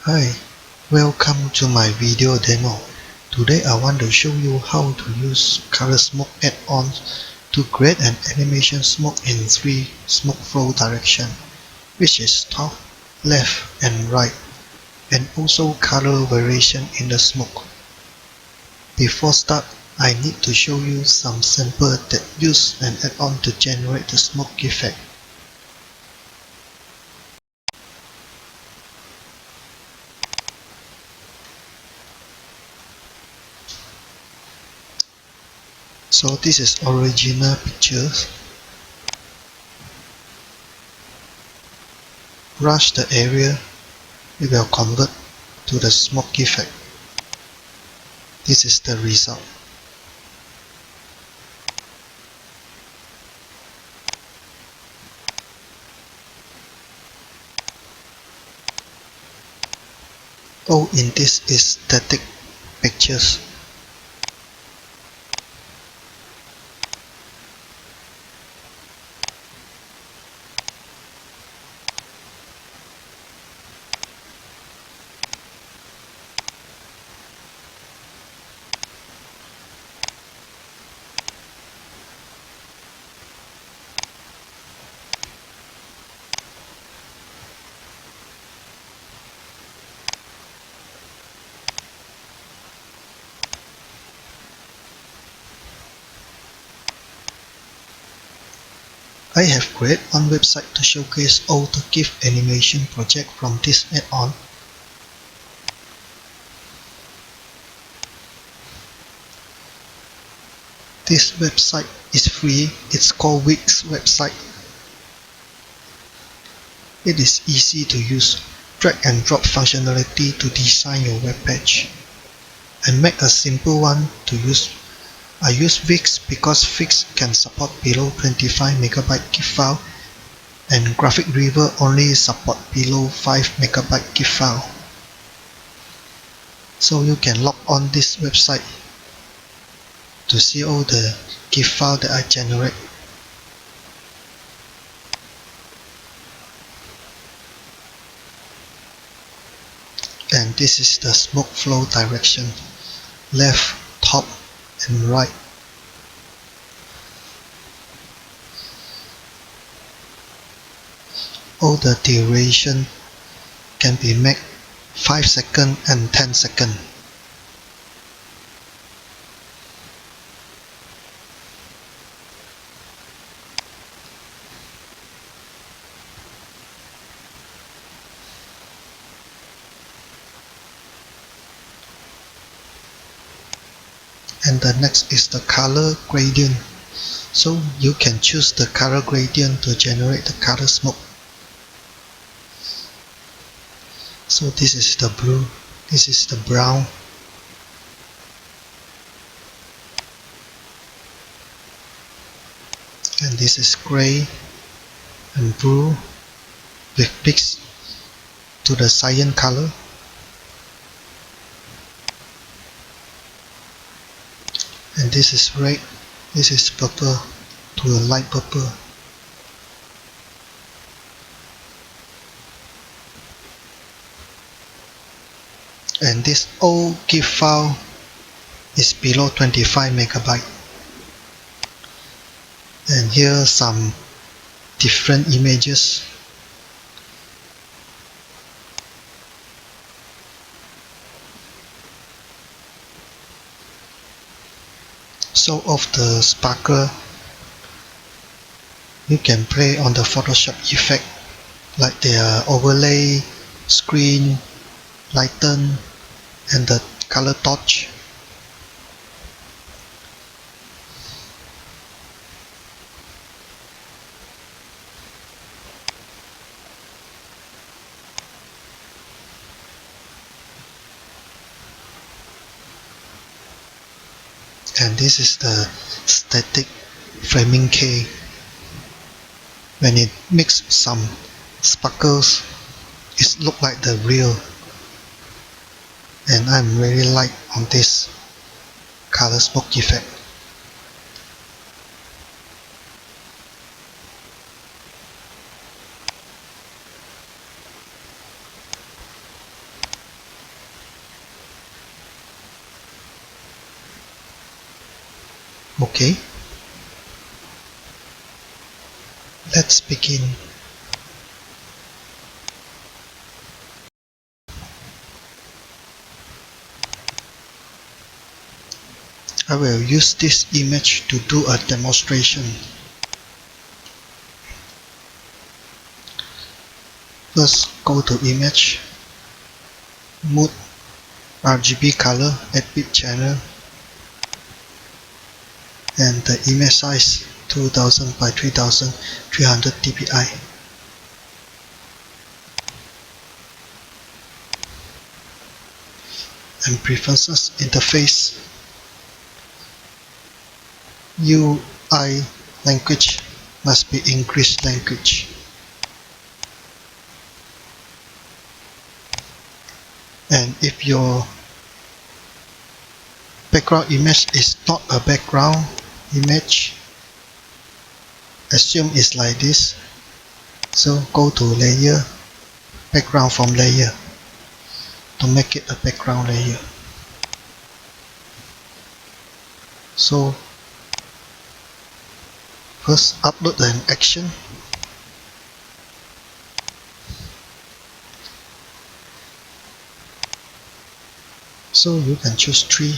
Hi, welcome to my video demo. Today I want to show you how to use color smoke add-ons to create an animation smoke in 3 smoke flow direction, which is top, left and right, and also color variation in the smoke. Before start, I need to show you some sample that use an add-on to generate the smoke effect. So this is original pictures. Brush the area, it will convert to the smoke effect. This is the result. Oh, in this is static pictures. I have created one website to showcase all the GIF animation project from this add-on. This website is free. It's called Wix website. It is easy to use drag and drop functionality to design your web page. I make a simple one to use. I use Wix because Wix can support below 25 MB GIF file and Graphic River only support below 5 MB GIF file. So you can log on this website to see all the GIF file that I generate. And this is the smoke flow direction, left, top and right. All the duration can be made 5 seconds and 10 seconds. And the next is the color gradient. So you can choose the color gradient to generate the color smoke. So this is the blue, this is the brown, and this is gray and blue with mix to the cyan color. And this is red, this is purple to a light purple. And this old GIF file is below 25 MB. And here are some different images. So of the sparkle, you can play on the Photoshop effect, like the overlay, screen, lighten, and the color torch. And this is the static framing K. When it mix some sparkles, it look like the real. And I'm really like on this color smoke effect. Okay, let's begin. I will use this image to do a demonstration. First, go to Image, Mode, RGB color, 8-bit channel, and the image size 2000 by 3300 dpi. And preferences interface, UI language must be English language. And if your background image is not a background image, assume it's like this. So go to Layer, Background from Layer to make it a background layer. So first upload an action. So you can choose 3.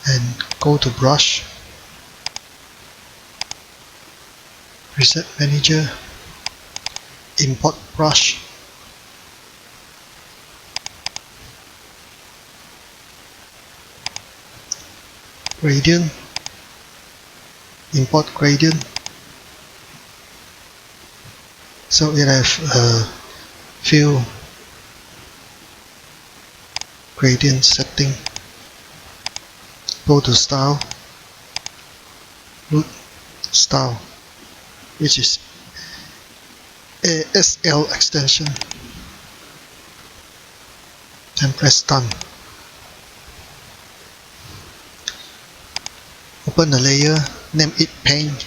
And go to Brush, Preset Manager, Import Brush, Gradient, Import Gradient. So it has a few gradient setting. Go to Style, Root Style, which is ASL extension. Then press Done. Open the layer, name it Paint.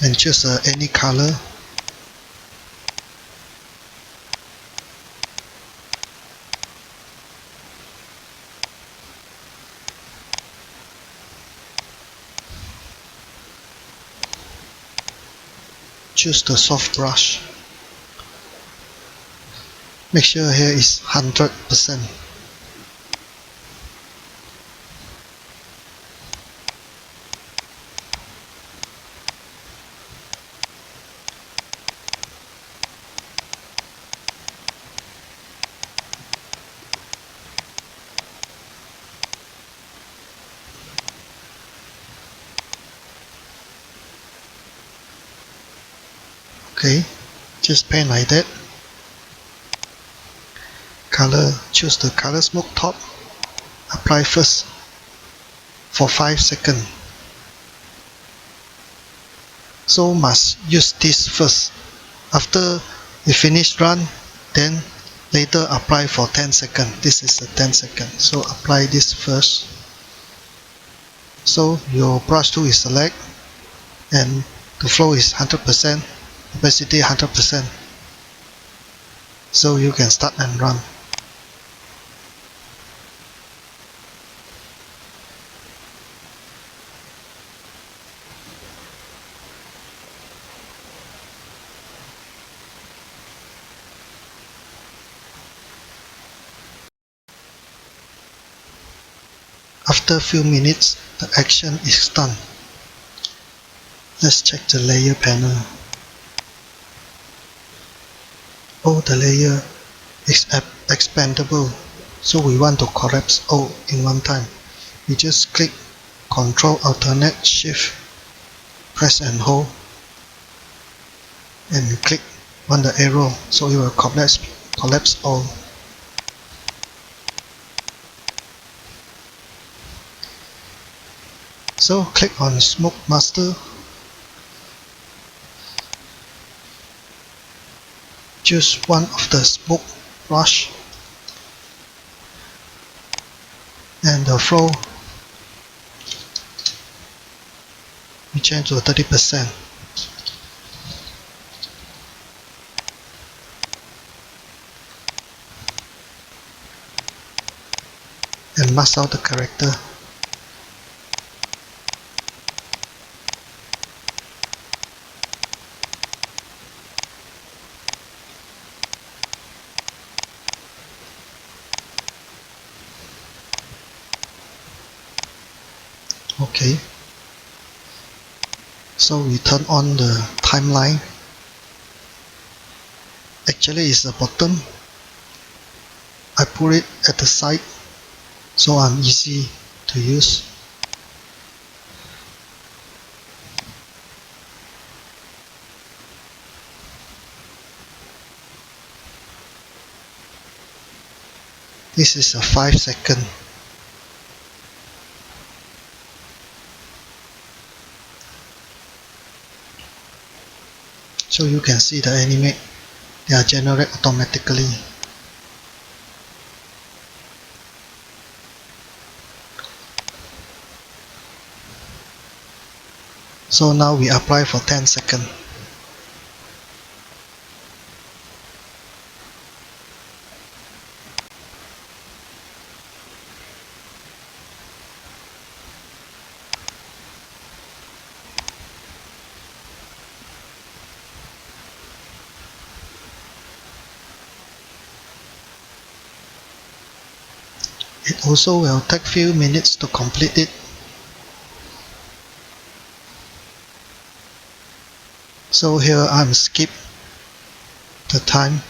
And choose any color. Choose the soft brush. Make sure here is 100%. Okay, just paint like that. Color, choose the color smoke top. Apply first for 5 seconds. So must use this first. After you finish run, then later apply for 10 seconds. This is the 10 seconds. So apply this first. So your brush tool is select and the flow is 100%, opacity 100%. So you can start and run. After a few minutes, the action is done. Let's check the layer panel. Oh, the layer is expandable, so we want to collapse all in one time. We just click Ctrl Alternate Shift, press and hold, and click on the arrow, so it will collapse all. So click on Smoke Master, choose one of the smoke brush, and the flow we change to 30% and mask out the character. Okay, so we turn on the timeline. Actually it's the bottom. I put it at the side so I'm easy to use. This is a 5-second. So you can see the animate, they are generated automatically. So now we apply for 10 seconds. It also will take few minutes to complete it. So here I'm skip the time.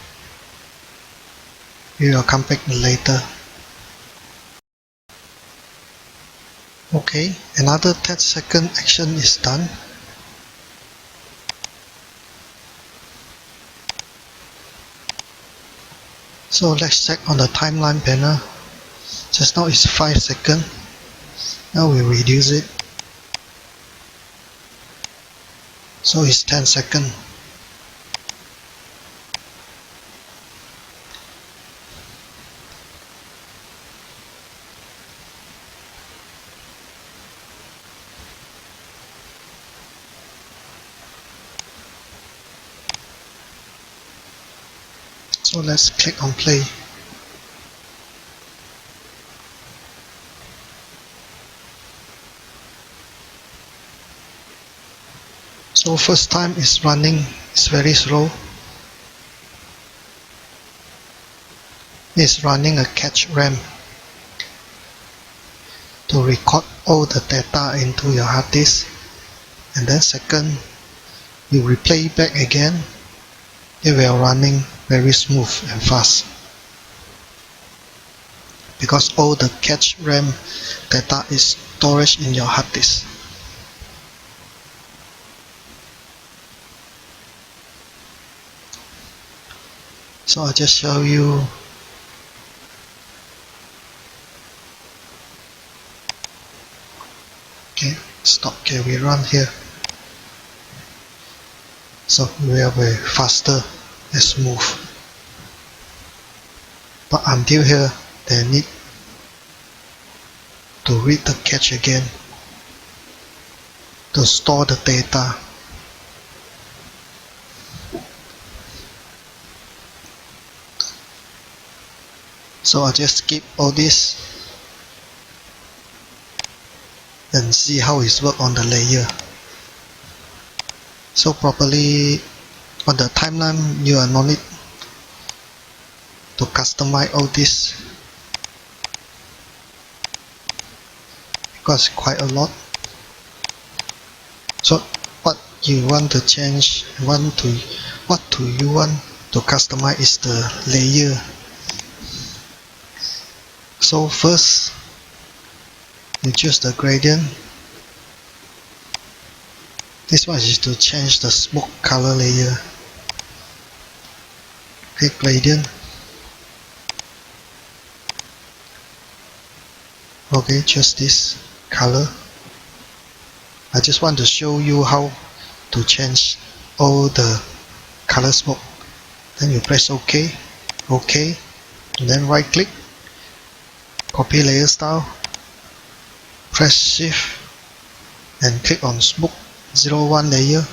We will come back later. Okay, another 10-second action is done. So let's check on the timeline panel. Just now it's 5 seconds. Now we reduce it. So it's 10 seconds. So let's click on play. So first time it's running, it's very slow. It's running a cache RAM to record all the data into your hard disk. And then second, you replay back again, it will running very smooth and fast. Because all the cache RAM data is storage in your hard disk. So I'll just show you. Okay, stop. Okay, we run here. So we are very faster and smooth. But until here, they need to read the cache again to store the data. So I'll just skip all this and see how it works on the layer. So properly on the timeline, you are no need to customize all this because quite a lot. So what you want to change, what do you want to customize is the layer. So first, you choose the gradient. This one is to change the smoke color layer. Click gradient. Okay, just this color. I just want to show you how to change all the color smoke. Then you press OK, OK, and then right click, copy layer style, press shift and click on smoke 01 layer.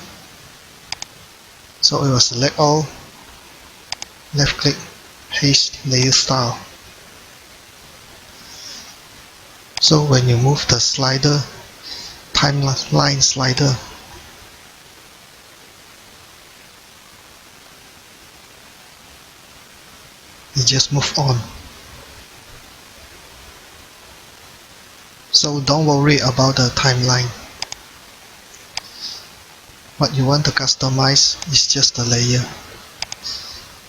So it will select all, left click, paste layer style. So when you move the slider, timeline slider, it just move on. So don't worry about the timeline. What you want to customize is just the layer.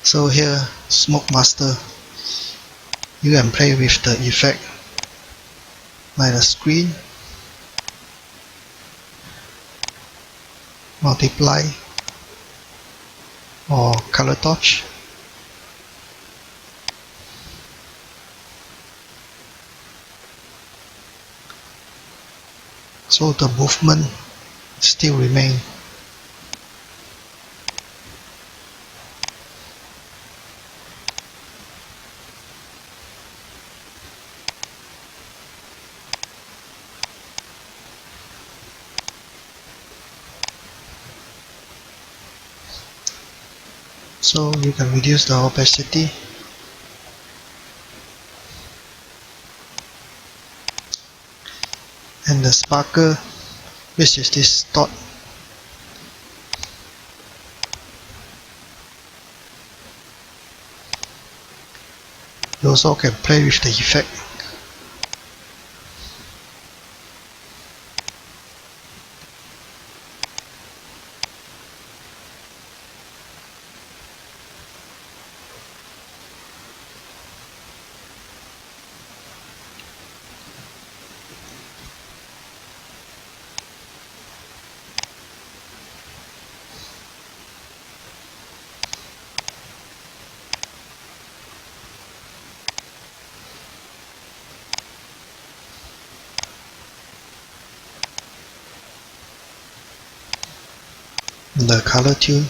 So here, Smoke Master, you can play with the effect like the screen, multiply, or color touch. So the movement still remain. So you can reduce the opacity. And the sparkle, which is this dot. You also can play with the effect. The color tune.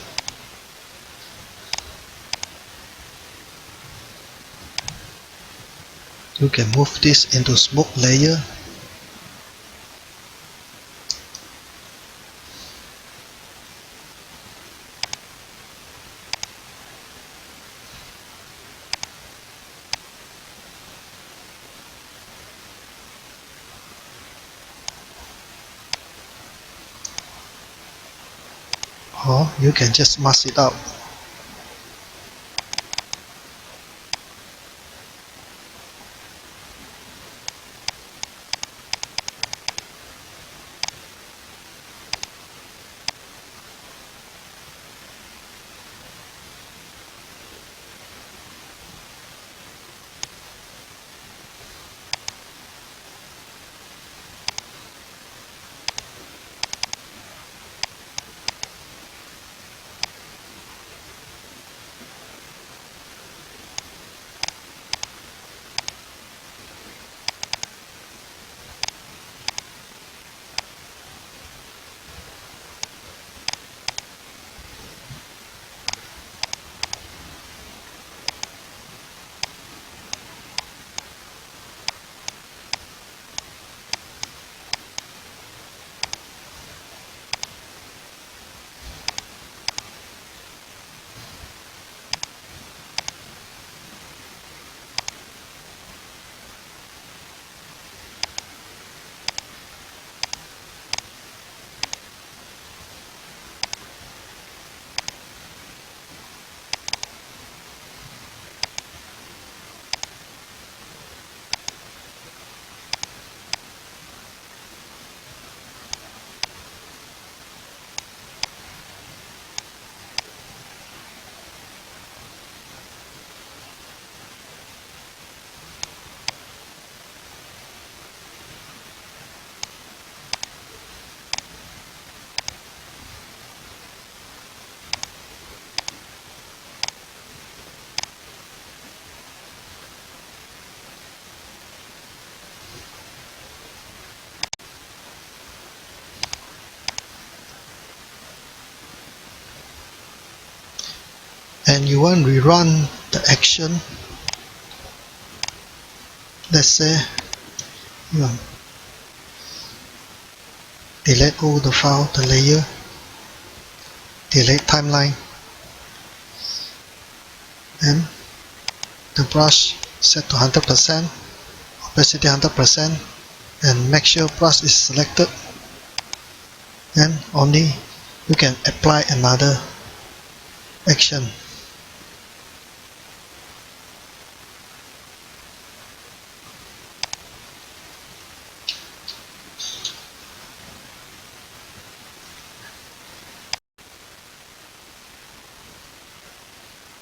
You can move this into smoke layer. Or you can just mask it out. And you want to rerun the action. Let's say delete all the file, the layer, delete timeline, and the brush set to 100%, opacity 100%, and make sure brush is selected, and only you can apply another action.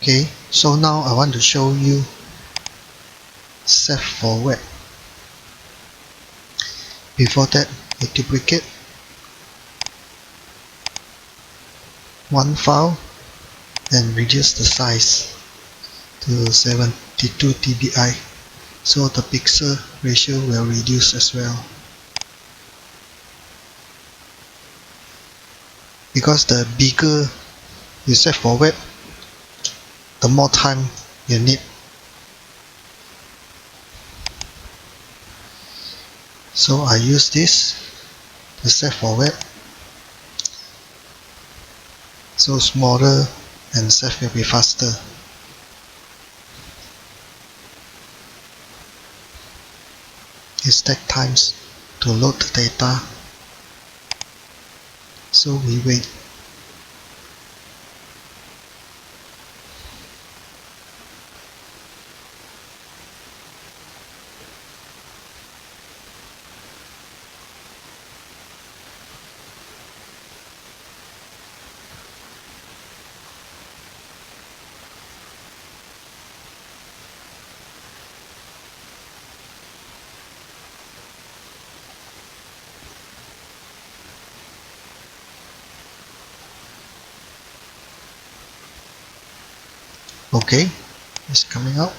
Okay, so now I want to show you step forward. Before that, you duplicate one file and reduce the size to 72 dpi, so the pixel ratio will reduce as well. Because the bigger you set forward, the more time you need. So I use this to set forward, so smaller and set will be faster. It takes times to load the data, so we wait. Okay, it's coming out.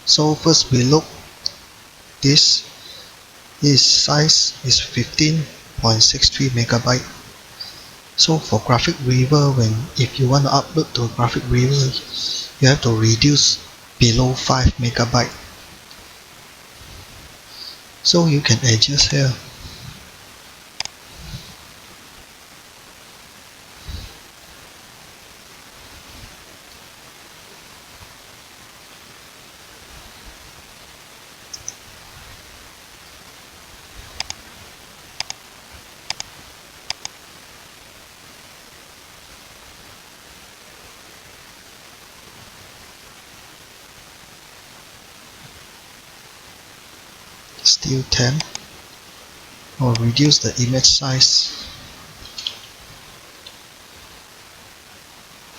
So first we look, this size is 15.63 megabyte. So for graphic river, if you want to upload to a graphic river, you have to reduce below 5 megabyte. So you can adjust here. Still 10, or reduce the image size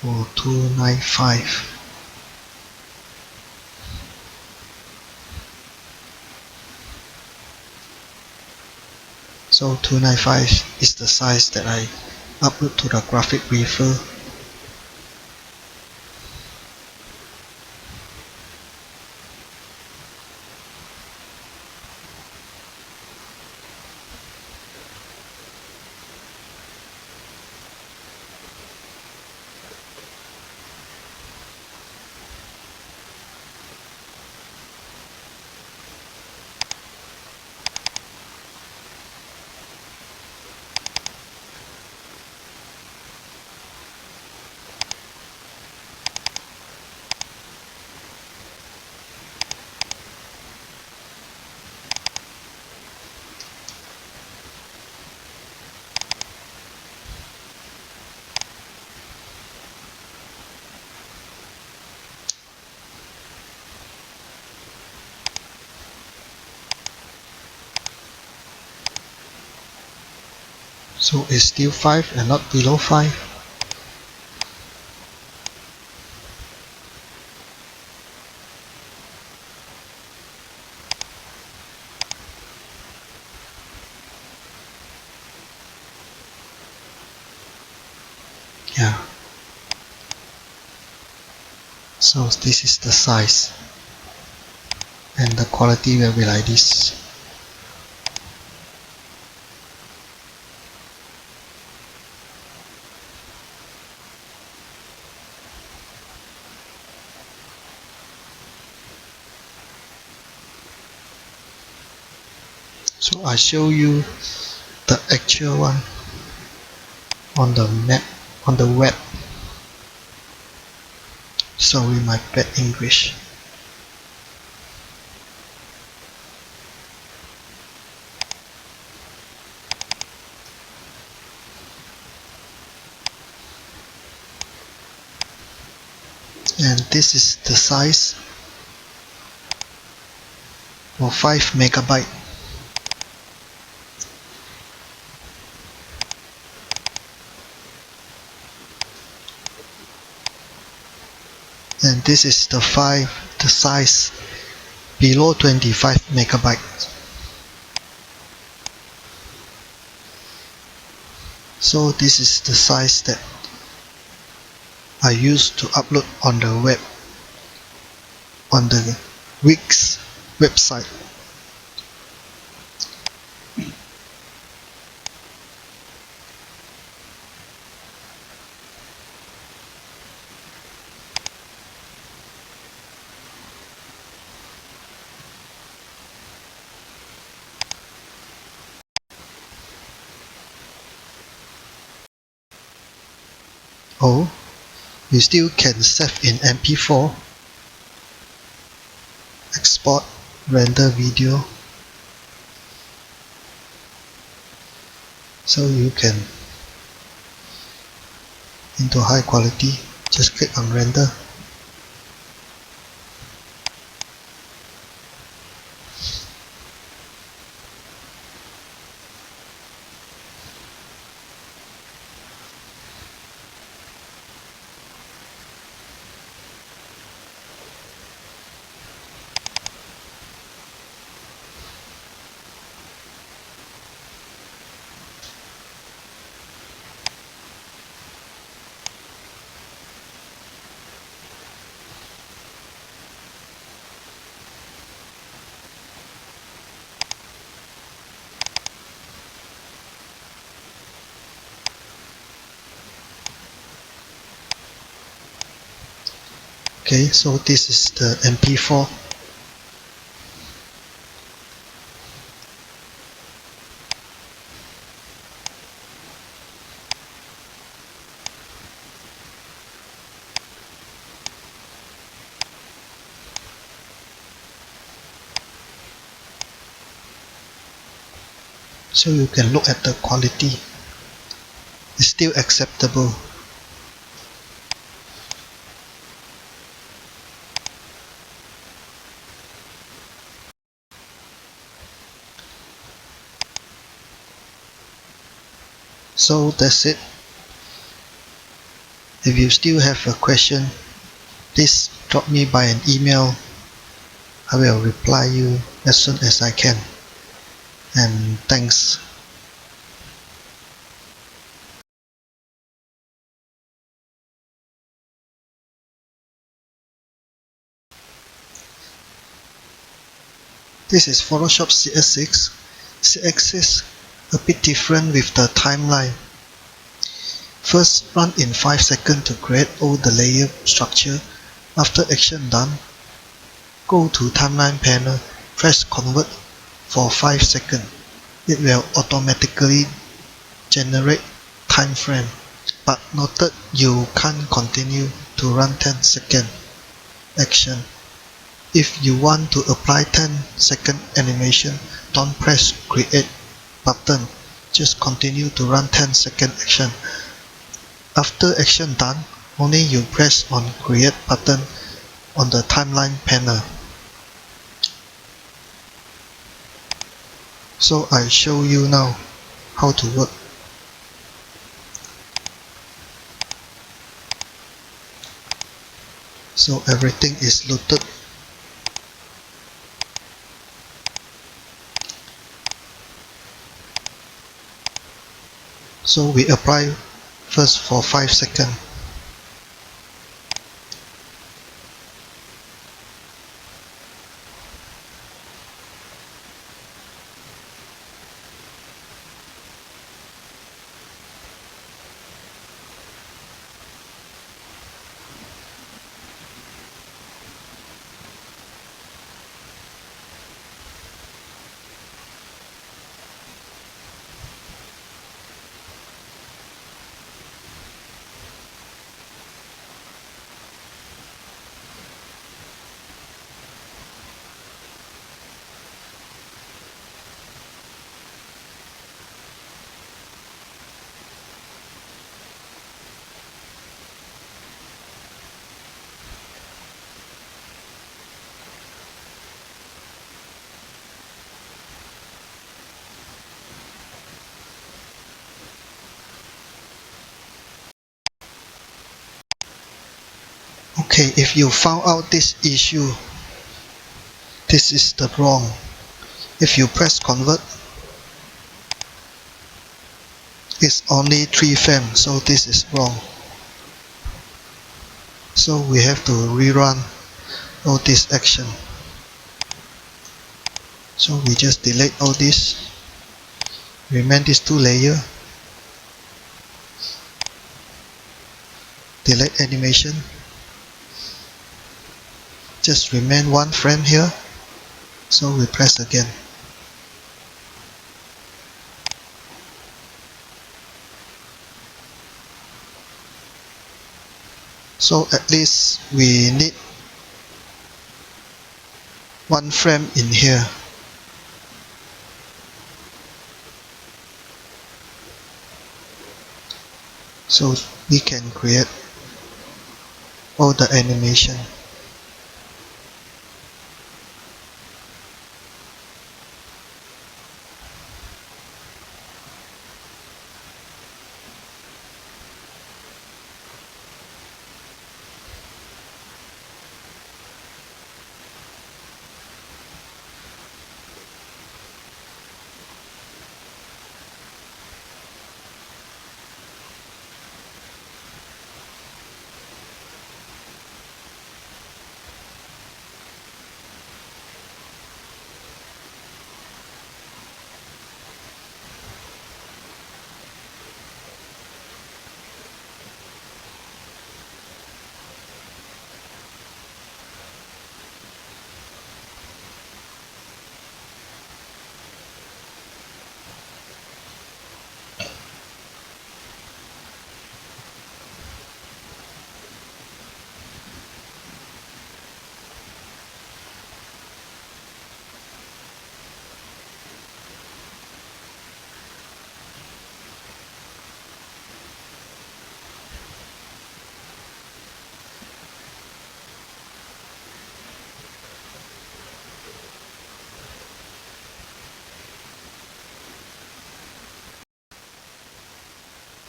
for 295. So 295 is the size that I upload to the graphic river. So it's still 5 and not below 5. Yeah. So this is the size, and the quality will be like this. So I show you the actual one on the map, on the web. Sorry, my bad English. And this is the size of 5 megabyte. And this is the size below 25 megabytes. So this is the size that I used to upload on the web, on the Wix website. Oh, you still can save in MP4, export, render video. So you can into high quality, just click on render. Okay, so this is the MP4. So you can look at the quality. It's still acceptable. So that's it. If you still have a question, please drop me by an email. I will reply you as soon as I can. And thanks. This is Photoshop CS6. CS6 a bit different with the timeline. First, run in 5 seconds to create all the layer structure. After action done, go to timeline panel, press convert for 5 seconds. It will automatically generate time frame. But noted you can't continue to run 10 second action. If you want to apply 10-second animation, don't press create button. Just continue to run 10-second action. After action done, only you press on create button on the timeline panel. So I show you now how to work. So everything is loaded. So we apply first for 5 seconds. Okay, if you found out this issue, this is the wrong. If you press convert, it's only 3 frames, so this is wrong. So we have to rerun all this action. So we just delete all this, remain these 2 layers, delete animation, just remain 1 frame here, so we press again. So at least we need 1 frame in here. So we can create all the animation.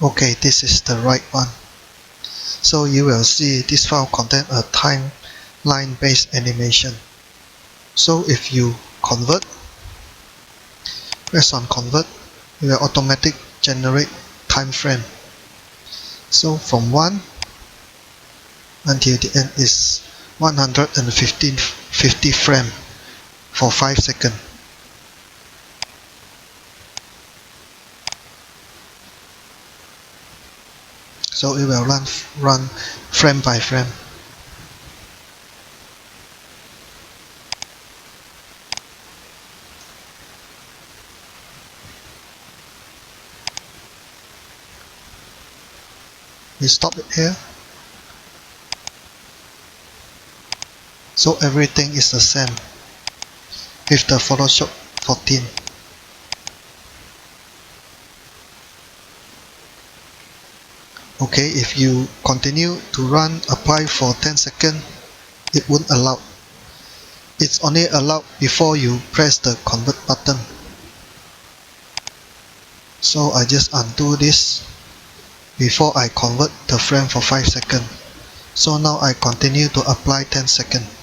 Okay, this is the right one. So you will see this file contains a timeline based animation. So if you convert, press on convert, it will automatically generate time frame. So from 1 until the end is 150 frame for 5 seconds. So it will run frame by frame. We stop it here. So everything is the same with the Photoshop 14. Okay, if you continue to run apply for 10 seconds, it won't allow. It's only allowed before you press the convert button. So I just undo this before I convert the frame for 5 seconds. So now I continue to apply 10 seconds.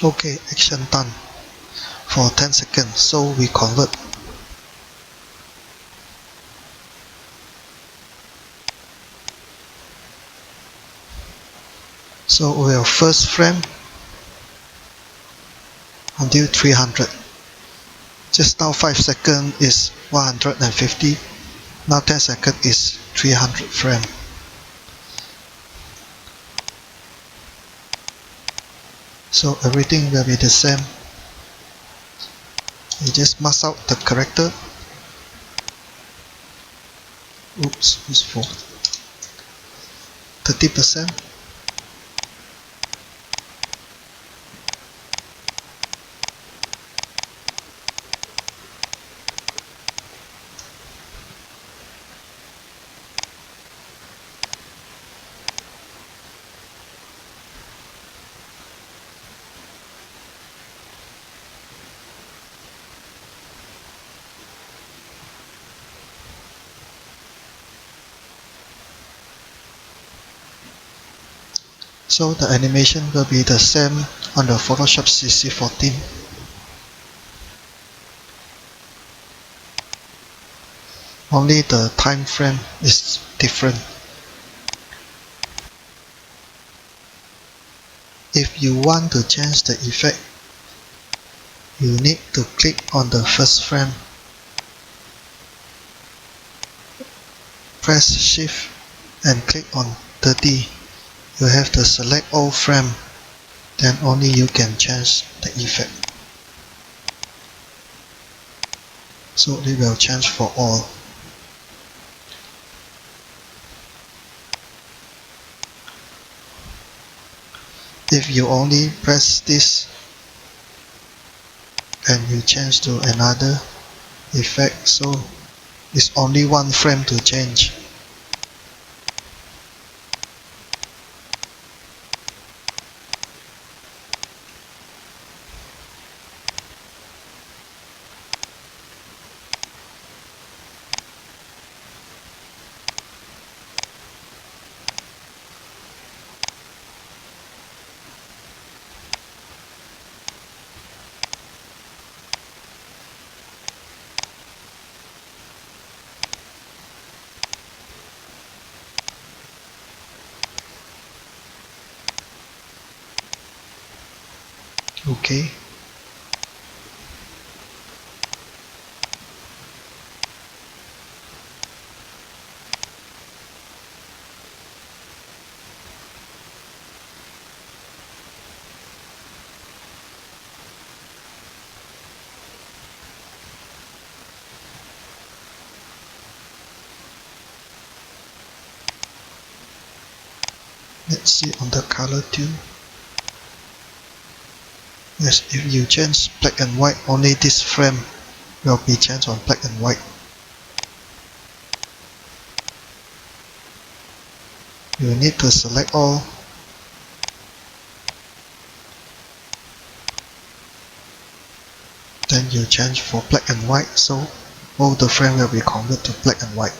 Okay, action done for 10 seconds, so we convert. So we'll first frame until 300. Just now 5 seconds is 150. Now 10 seconds is 300 frame. So everything will be the same. You just mask out the character. Oops, it's for 30%. So the animation will be the same on the Photoshop CS6. Only the time frame is different. If you want to change the effect, you need to click on the first frame, press Shift and click on 30. You have to select all frame, then only you can change the effect. So it will change for all. If you only press this and you change to another effect, so it's only one frame to change. Okay. Let's see on the color too. Yes, if you change black and white, only this frame will be changed on black and white. You need to select all. Then you change for black and white, so all the frame will be converted to black and white.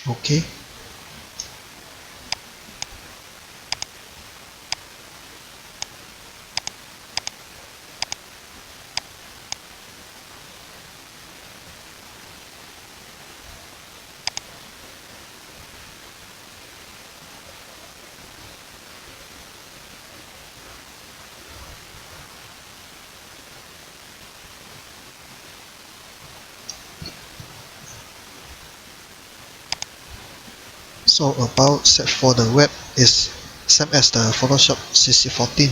Okay. So about set for the web is same as the Photoshop CS6.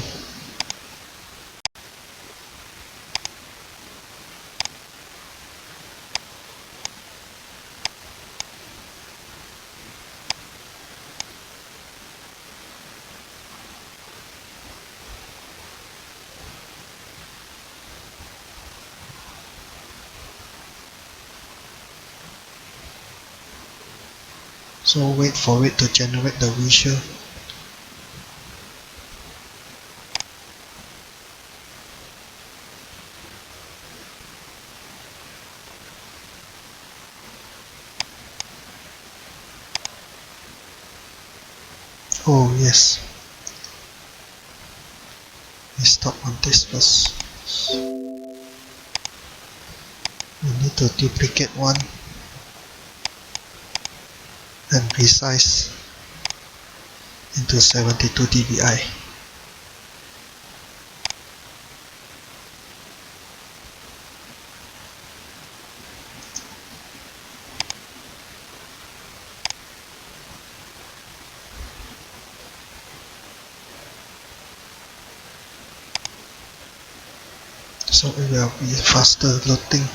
So wait for it to generate the visual. Oh yes, we stop on this first. We need to duplicate one and resize into 72 dpi. So it will be faster loading.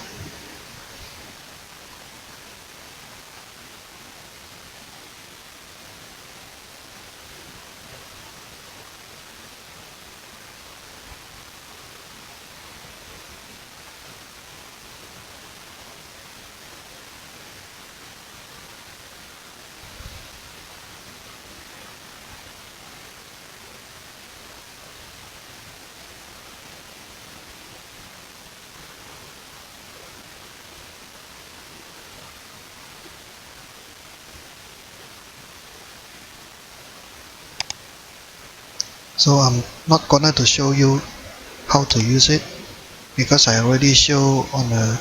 So I'm not gonna to show you how to use it because I already show on the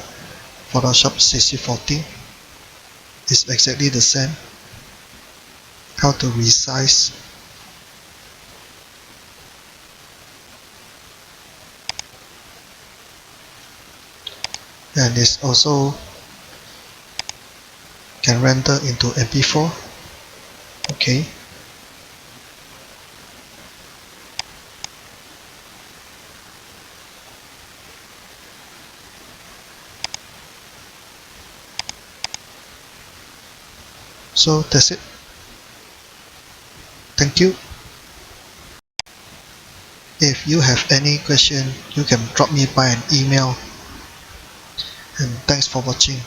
Photoshop CS6. It's exactly the same. How to resize. And it's also can render into MP4. Okay. So that's it. Thank you. If you have any question, you can drop me by an email. And thanks for watching.